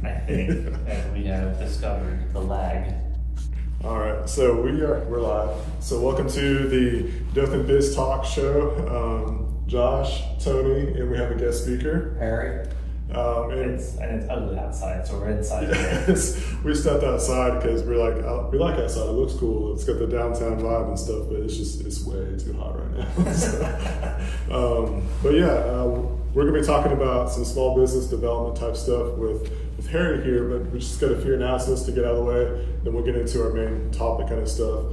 I think, as we have discovered the lag. All right, so we're live. So welcome to the Dothan Biz Talk show. Josh, Tony, and we have a guest speaker, Harry. And it's ugly outside, so we're inside. Yes, we stepped outside because we're like, we like outside. It looks cool. It's got the downtown vibe and stuff, but it's way too hot right now. So, we're gonna be talking about some small business development type stuff with Harry here, but we just got a few announcements to get out of the way. Then we'll get into our main topic kind of stuff.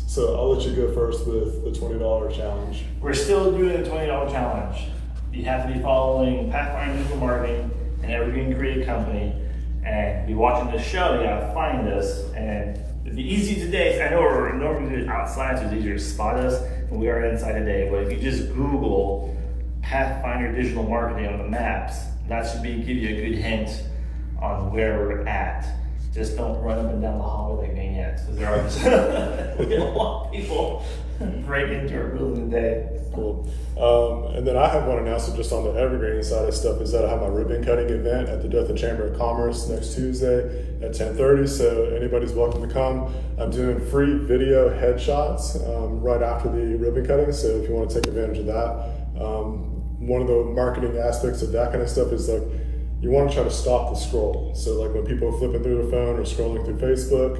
So I'll let you go first with the $20 challenge. We're still doing the $20 challenge. You have to be following Pathfinder Digital Marketing and Evergreen Creative Company, and be watching the show. You gotta find us, and it'd be easy today. I know we're normally outside, so it's easier to spot us, and we are inside today. But if you just Google Pathfinder Digital Marketing on the maps, that should give you a good hint on where we're at. Just don't run up and down the hallway like maniacs, because there are just we get a lot of people break into our building today. Cool. And then I have one announcement just on the Evergreen side of stuff, is that I have my ribbon cutting event at the Dothan Chamber of Commerce next Tuesday at 10:30. So anybody's welcome to come. I'm doing free video headshots right after the ribbon cutting. So if you want to take advantage of that, one of the marketing aspects of that kind of stuff is like, you want to try to stop the scroll. So like when people are flipping through their phone or scrolling through Facebook,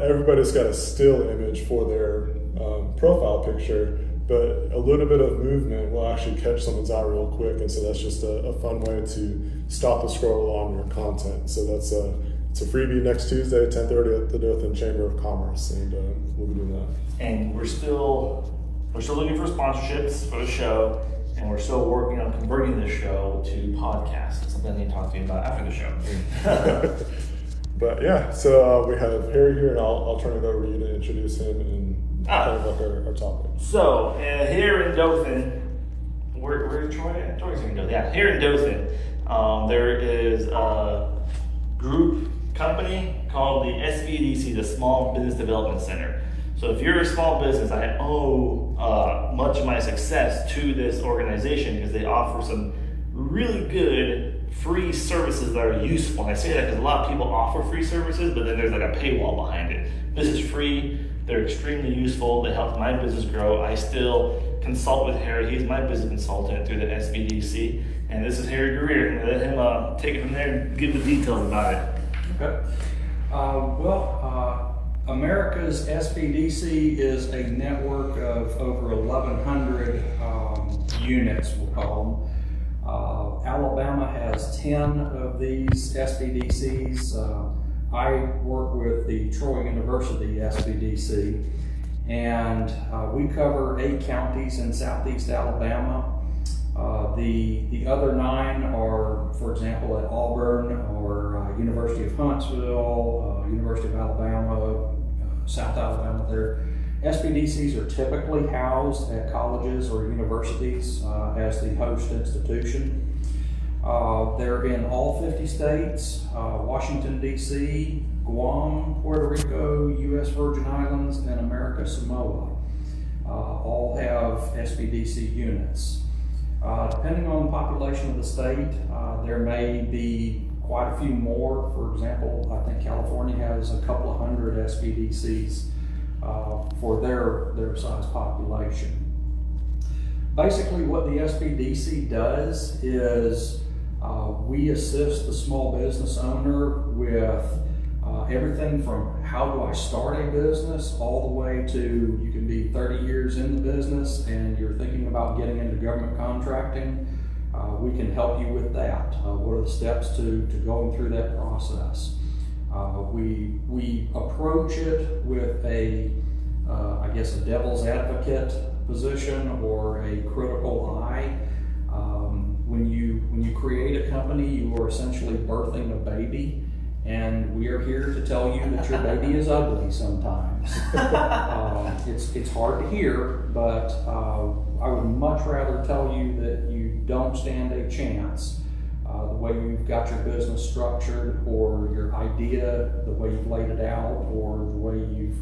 everybody's got a still image for their profile picture, but a little bit of movement will actually catch someone's eye real quick. And so that's just a fun way to stop the scroll on your content. So that's it's a freebie next Tuesday at 10:30 at the Dothan Chamber of Commerce, and we'll be doing that. And we're still looking for sponsorships for the show, and we're still working on converting the show to podcast. It's something I need to talk to you about after the show. But yeah, so we have Harry here, and I'll turn it over to you to introduce him and kind of like our topic. So here in Dothan, where Troy at? Troy's in Dothan. Yeah, here in Dothan, there is a group company called the SBDC, the Small Business Development Center. So if you're a small business, I owe much of my success to this organization because they offer some really good free services that are useful. And I say that because a lot of people offer free services, but then there's like a paywall behind it. This is free. They're extremely useful. They help my business grow. I still consult with Harry. He's my business consultant through the SBDC. And this is Harry Greer. I'm going to let him take it from there and give the details about it. Okay. America's SBDC is a network of over 1,100 units, we'll call them. Alabama has 10 of these SBDCs. I work with the Troy University SBDC, and we cover 8 counties in southeast Alabama. The other 9 are, for example, at Auburn or University of Huntsville, University of Alabama, South Alabama. Their SBDCs are typically housed at colleges or universities as the host institution. They're in all 50 states, Washington, D.C., Guam, Puerto Rico, U.S. Virgin Islands, and America Samoa. All have SBDC units. Depending on the population of the state, there may be quite a few more. For example, I think California has a couple of hundred SBDCs for their size population. Basically, what the SBDC does is we assist the small business owner with everything from how do I start a business all the way to you can be 30 years in the business and you're thinking about getting into government contracting. We can help you with that. What are the steps to going through that process? We approach it with a devil's advocate position or a critical eye. When you create a company, you are essentially birthing a baby. And we are here to tell you that your baby is ugly sometimes. It's hard to hear, but I would much rather tell you that you don't stand a chance. The way you've got your business structured, or your idea, the way you've laid it out, or the way you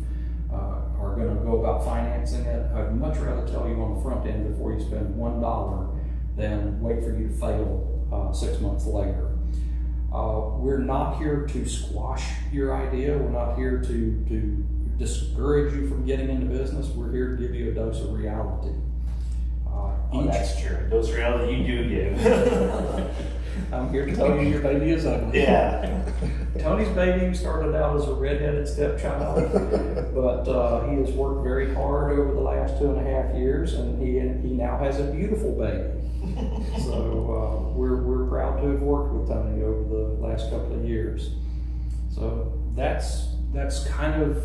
are going to go about financing it, I'd much rather tell you on the front end before you spend $1 than wait for you to fail 6 months later. We're not here to squash your idea. We're not here to discourage you from getting into business. We're here to give you a dose of reality. That's true. Dose of reality you do give. I'm here to tell you your baby is ugly. Yeah. Tony's baby started out as a redheaded stepchild, but he has worked very hard over the last 2.5 years, and he now has a beautiful baby. So we're proud to have worked with Tony over the last couple of years. So that's kind of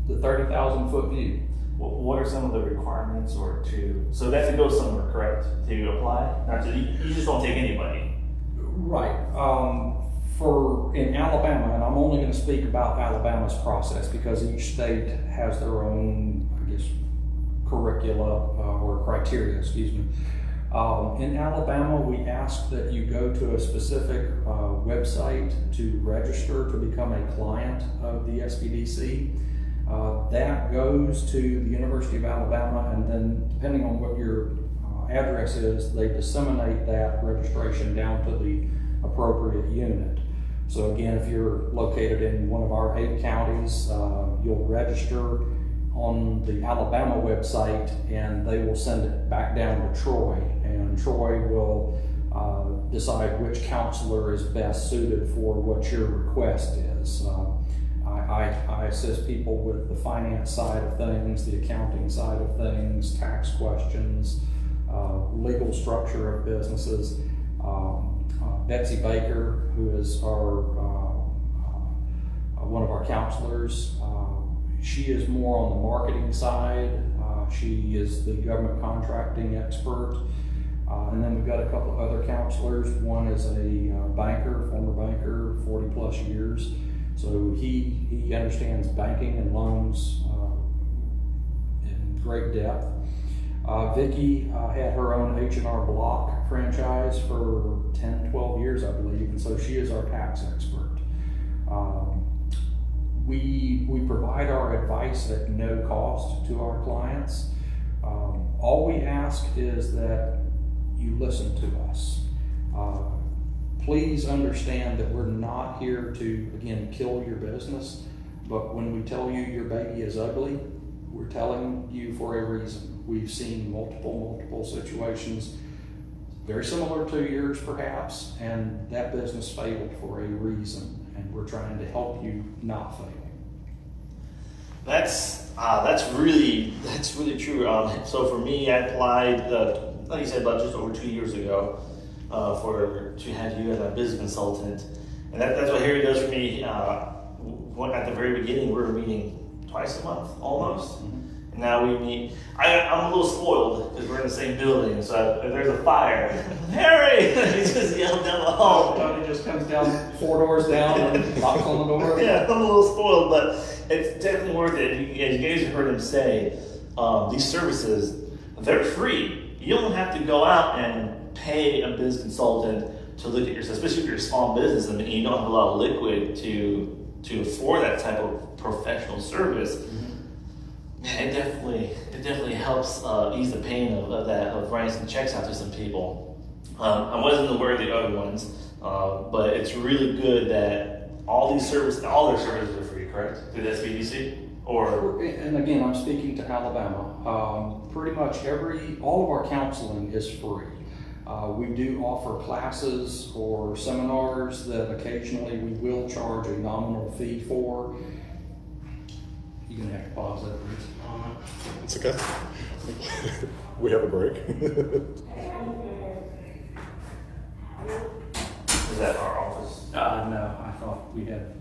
the 30,000 foot view. What are some of the requirements so that's to go somewhere, correct? To apply? Not to, you just don't take anybody. Right. In Alabama, and I'm only going to speak about Alabama's process because each state has their own, I guess, curricula or criteria, excuse me. In Alabama, we ask that you go to a specific website to register to become a client of the SBDC. That goes to the University of Alabama, and then depending on what your address is, they disseminate that registration down to the appropriate unit. So again, if you're located in one of our 8 counties, you'll register on the Alabama website, and they will send it back down to Troy, and Troy will decide which counselor is best suited for what your request is. I assist people with the finance side of things, the accounting side of things, tax questions, legal structure of businesses. Betsy Baker, who is one of our counselors, she is more on the marketing side. She is the government contracting expert. And then we've got a couple of other counselors. One is a banker, former banker, 40 plus years. So he understands banking and loans in great depth. Vicki had her own H&R Block franchise for 10, 12 years, I believe, and so she is our tax expert. We provide our advice at no cost to our clients. All we ask is that you listen to us. Please understand that we're not here to, again, kill your business, but when we tell you your baby is ugly, we're telling you for a reason. We've seen multiple situations, very similar to yours perhaps, and that business failed for a reason, and we're trying to help you not fail. That's really true. So for me, I applied, like you said, about just over 2 years ago, to have you as a business consultant, and that's what Harry does for me. At the very beginning, we were meeting twice a month, almost. Mm-hmm. And now we meet. I'm a little spoiled because we're in the same building, so if there's a fire, Harry, he just yelled down the hall. Tony just comes down 4 doors down and knocks on the door. Yeah, I'm a little spoiled, but it's definitely worth it. As you guys have heard him say, these services, they're free. You don't have to go out and pay a business consultant to look at yourself, especially if you're a small business and you don't have a lot of liquid to afford that type of professional service. Mm-hmm. Man, it definitely helps ease the pain of writing some checks out to some people. I wasn't aware of the other ones, but it's really good that all their services are free, correct? Through the SBDC? And again, I'm speaking to Alabama. Pretty much all of our counseling is free. We do offer classes or seminars that occasionally we will charge a nominal fee for. You're going to have to pause that, please. It's okay. We have a break. Is that our office? No, I thought we had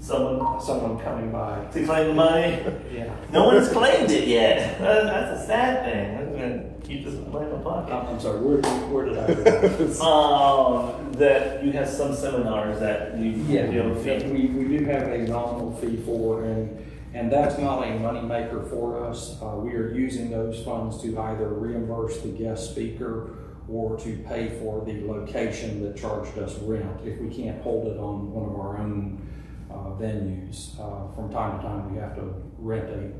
someone coming by. To claim the money? Yeah. No one's claimed it yet. That's a sad thing. I'm going to keep this money in my pocket. I'm sorry, where did I go? That you have some seminars that you have a fee. We do have a nominal fee for, and that's not a money maker for us. We are using those funds to either reimburse the guest speaker or to pay for the location that charged us rent if we can't hold it on one of our own venues. From time to time, we have to rent a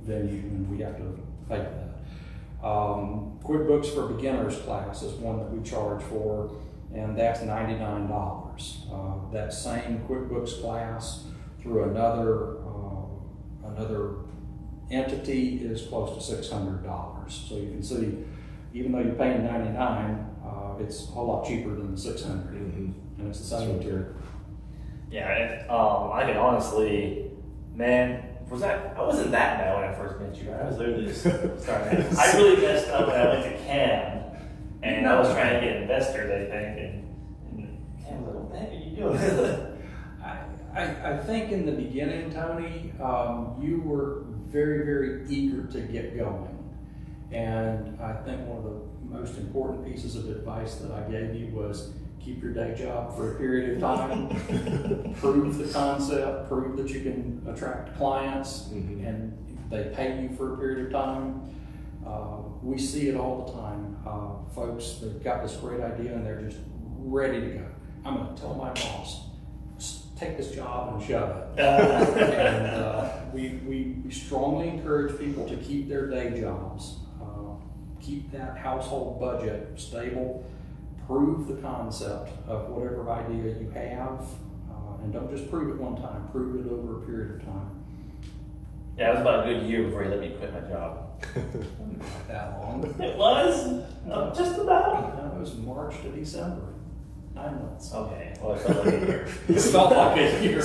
venue and we have to pay for that. QuickBooks for Beginners class is one that we charge for. and that's $99. That same QuickBooks class through another entity is close to $600. So you can see, even though you're paying $99, it's a whole lot cheaper than the $600, and it's the same material. Yeah, I can honestly, man, I wasn't that bad when I first met you. I was literally just starting. I really messed up when I went to CAM, and I was trying to get investors, I think, and CAM was like, "What the heck are you doing?" I think in the beginning, Tony, you were very, very eager to get going. And I think one of the most important pieces of advice that I gave you was keep your day job for a period of time, prove the concept, prove that you can attract clients, and they pay you for a period of time. We see it all the time. Folks, they've got this great idea and they're just ready to go. I'm going to tell my boss, take this job and shove it. And we strongly encourage people to keep their day jobs, keep that household budget stable, prove the concept of whatever idea you have, and don't just prove it one time, prove it over a period of time. Yeah, it was about a good year before he let me quit my job. Not that long. It was? Just about? No, it was March to December. 9 months. Okay, well, it felt like a year. It felt like a year.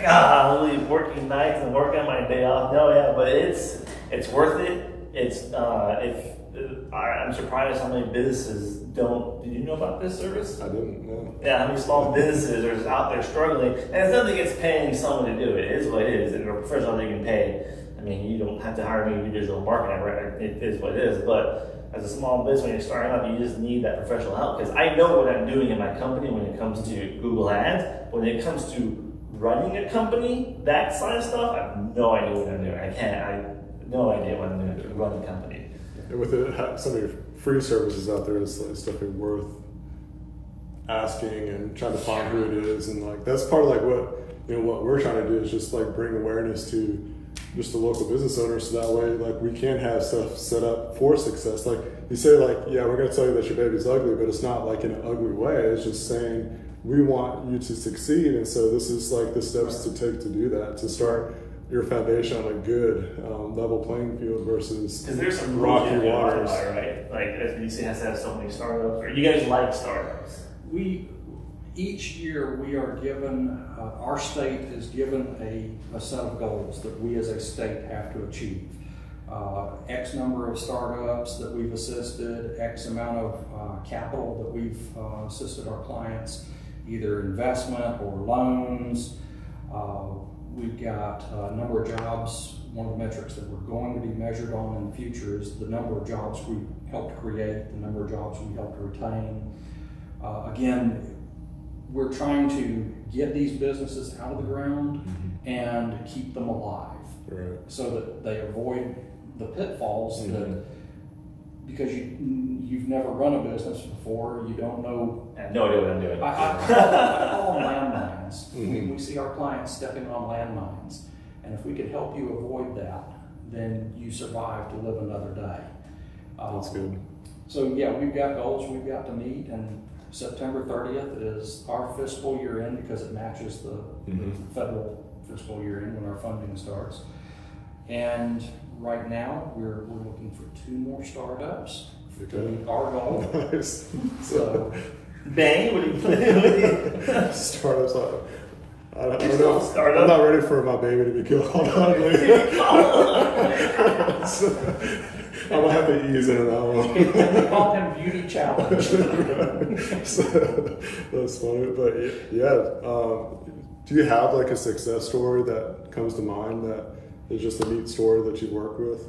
Golly, working nights and working on my day off. No, yeah, but it's worth it. I'm surprised how many businesses don't. Did you know about this service? I didn't know. Yeah, how many small businesses are out there struggling, and it's nothing against paying someone to do it. It is what it is, and a professional they can pay. I mean, you don't have to hire me to do digital marketing. It is what it is, but as a small business, when you're starting out, you just need that professional help. Because I know what I'm doing in my company when it comes to Google Ads. When it comes to running a company, that side of stuff, I have no idea what I'm doing. I have no idea what I'm doing to run a company. And with some of your free services out there, it's definitely worth asking and trying to find who it is. And like that's part of like what we're trying to do is just like bring awareness to just the local business owners, so that way like we can have stuff set up for success. Like you say, like, yeah, we're going to tell you that your baby's ugly, but it's not like in an ugly way. It's just saying we want you to succeed, and so this is like the steps to take to do that, to start your foundation on a good level playing field versus because there's some rocky waters, right? Like SBDC has to have so many startups, or you guys like startups? Each year we are given, our state is given a set of goals that we as a state have to achieve. X number of startups that we've assisted, X amount of capital that we've assisted our clients, either investment or loans. We've got a number of jobs. One of the metrics that we're going to be measured on in the future is the number of jobs we helped create, the number of jobs we helped retain. Again, we're trying to get these businesses out of the ground and keep them alive, right, so that they avoid the pitfalls that, because you've never run a business before, you don't know. I have no idea what I'm doing. I call them landmines. We see our clients stepping on landmines, and if we can help you avoid that, then you survive to live another day. That's good. So yeah, we've got goals we've got to meet, and September 30th is our fiscal year end because it matches the federal fiscal year end when our funding starts. And right now we're looking for 2 more startups to meet our goal. Nice. So Bane, what do you startups. I don't know. I'm not ready for my baby to be killed. I'm gonna have to ease into that one. We call him Beauty Challenge. So, that's funny, but yeah. Do you have like a success story that comes to mind that is just a neat story that you work with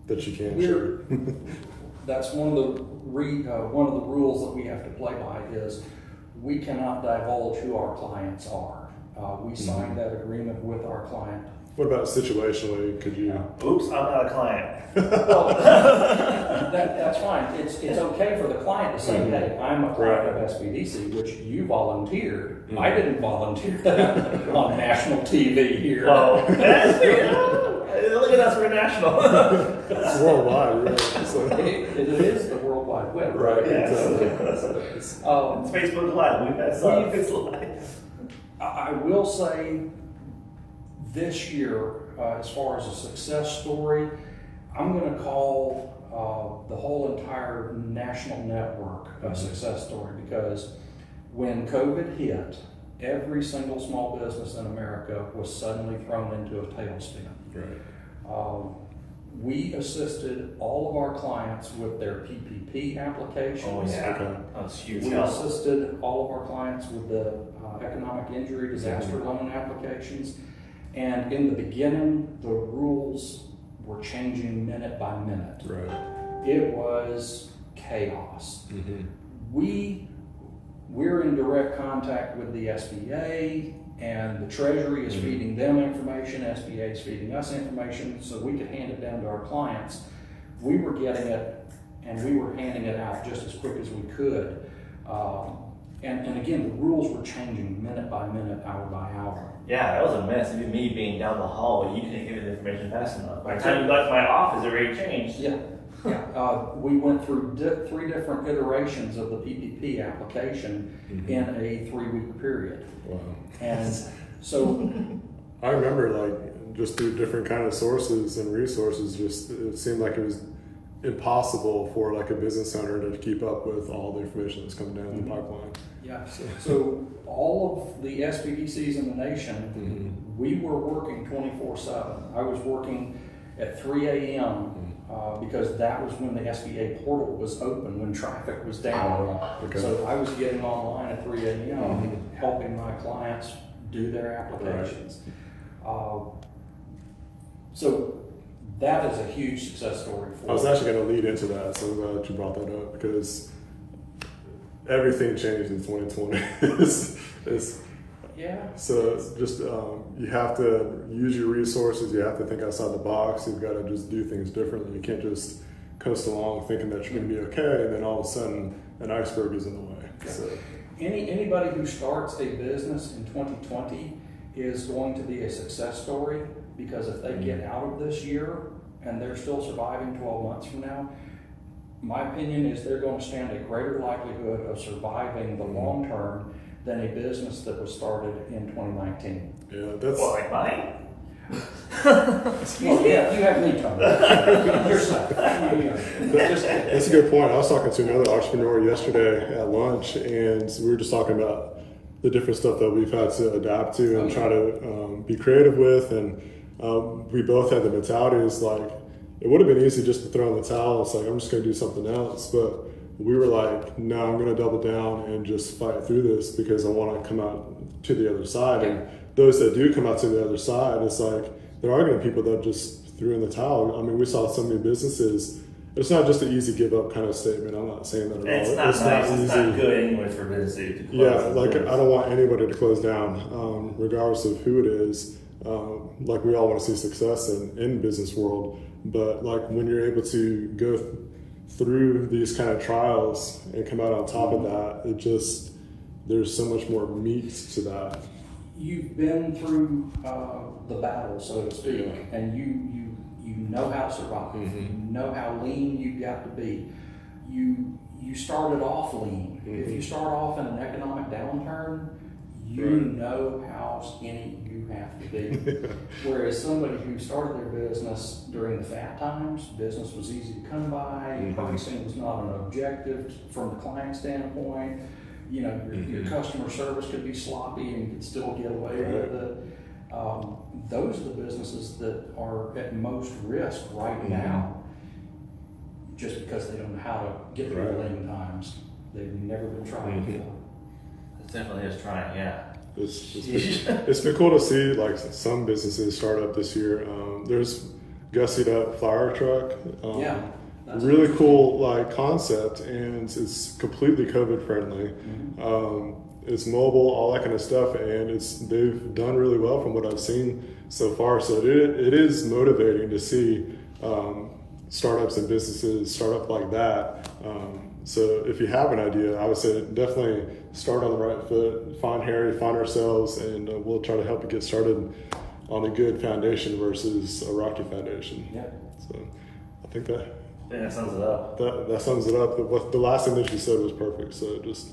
that you can share? That's one of the rules that we have to play by is we cannot divulge who our clients are. We signed that agreement with our client. What about situationally? Could you? Oops, I'm not a client. Well, that's fine. It's okay for the client to say, hey, I'm a client of SBDC, which you volunteered. I didn't volunteer that on national TV here. Oh, look at us, we're national. It's worldwide, really. So. It is the worldwide Wide Web. Right. Yeah. Exactly. It's Facebook Live. We've had some. It's live. I will say this year, as far as a success story, I'm going to call the whole entire national network a success story, because when COVID hit, every single small business in America was suddenly thrown into a tailspin. Right. We assisted all of our clients with their PPP applications. Oh yeah, Okay. that's huge. We help. assisted all of our clients with the economic injury disaster loan applications. And in the beginning, the rules were changing minute by minute. Right. It was chaos. Mm-hmm. We're in direct contact with the SBA, and the Treasury is feeding them information, SBA is feeding us information, so we could hand it down to our clients. We were getting it, and we were handing it out just as quick as we could. And again, the rules were changing minute by minute, hour by hour. Yeah, that was a mess. Even me being down the hall, you didn't give me the information fast enough. By the time you got to my office, it already changed. Yeah. We went through 3 different iterations of the PPP application in a 3-week period. Wow. And so, I remember, like, just through different kind of sources and resources, just it seemed like it was impossible for like a business owner to keep up with all the information that's coming down the pipeline. yeah. So all of the SBDCs in the nation, we were working 24/7. I was working at 3 a.m. Because that was when the SBA portal was open, when traffic was down. Okay. So I was getting online at 3 a.m. helping my clients do their applications. So that is a huge success story for I was us. actually going to lead into that, so I'm glad that you brought that up, because everything changed in 2020. Yeah. So it's just you have to use your resources. You have to think outside the box. You've got to just do things differently. You can't just coast along thinking that you're going to be okay, and then all of a sudden an iceberg is in the way. Yeah. So, Anybody who starts a business in 2020 is going to be a success story, because if they get out of this year and they're still surviving 12 months from now, my opinion is they're going to stand a greater likelihood of surviving the long term than a business that was started in 2019. yeah, that's Well, like mine? Well, yeah, you have me, Tony. Yourself. that's a good point. I was talking to another entrepreneur yesterday at lunch, and we were just talking about the different stuff that we've had to adapt to and try to be creative with. And we both had the mentality is like, it would have been easy just to throw in the towel. It's like, I'm just going to do something else. But we were like, no, I'm going to double down and just fight through this, because I want to come out to the other side. And those that do come out to the other side, it's like, there are going to be people that just threw in the towel. I mean, we saw so many businesses. It's not just an easy give up kind of statement. I'm not saying that at all. It's not nice. It's not good anyway for business to close. Yeah, like I don't want anybody to close down, regardless of who it is. Like we all want to see success in business world, but like when you're able to go through these kind of trials and come out on top of that, it just, there's so much more meat to that. You've been through the battle, so to speak, and you know how to survive. You know how lean you've got to be. You started off lean. If you start off in an economic downturn, you know how skinny you have to be. Whereas somebody who started their business during the fat times, business was easy to come by, pricing was not an objective from the client standpoint. You know, your customer service could be sloppy and you could still get away with it. Those are the businesses that are at most risk right now, just because they don't know how to get through the lean times. They've never been trying before. It definitely is trying, yeah. It's been cool to see like some businesses start up this year. There's gussied up fire truck. Really cool like concept, and it's completely COVID friendly. It's mobile, all that kind of stuff, and they've done really well from what I've seen so far. So it is motivating to see startups and businesses start up like that. So if you have an idea, I would say definitely start on the right foot, find Harry, find ourselves, and we'll try to help you get started on a good foundation versus a rocky foundation. Yeah. So I think that I think that sums it up. That sums it up. The last thing that you said was perfect. So just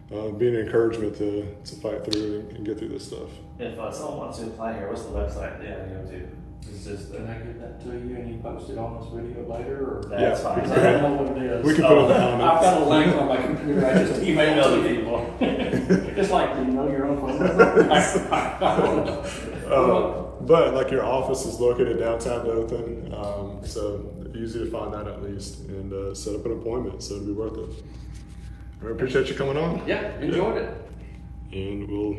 being an encouragement to fight through and get through this stuff. If someone wants to apply here, what's the website they have to go to? It's just Can I give that to you and you post it on this video later? Or? that's Yeah, fine. we I don't know what it is. We can put it in the I've comments. got a link on my computer. I just emailed Email it the to people. It's like, do you know your own phone number? I don't know. But like your office is located downtown Dothan, so easy to find that at least, and set up an appointment. So it'll be worth it. I appreciate you coming on, Yeah, enjoyed it. and we'll.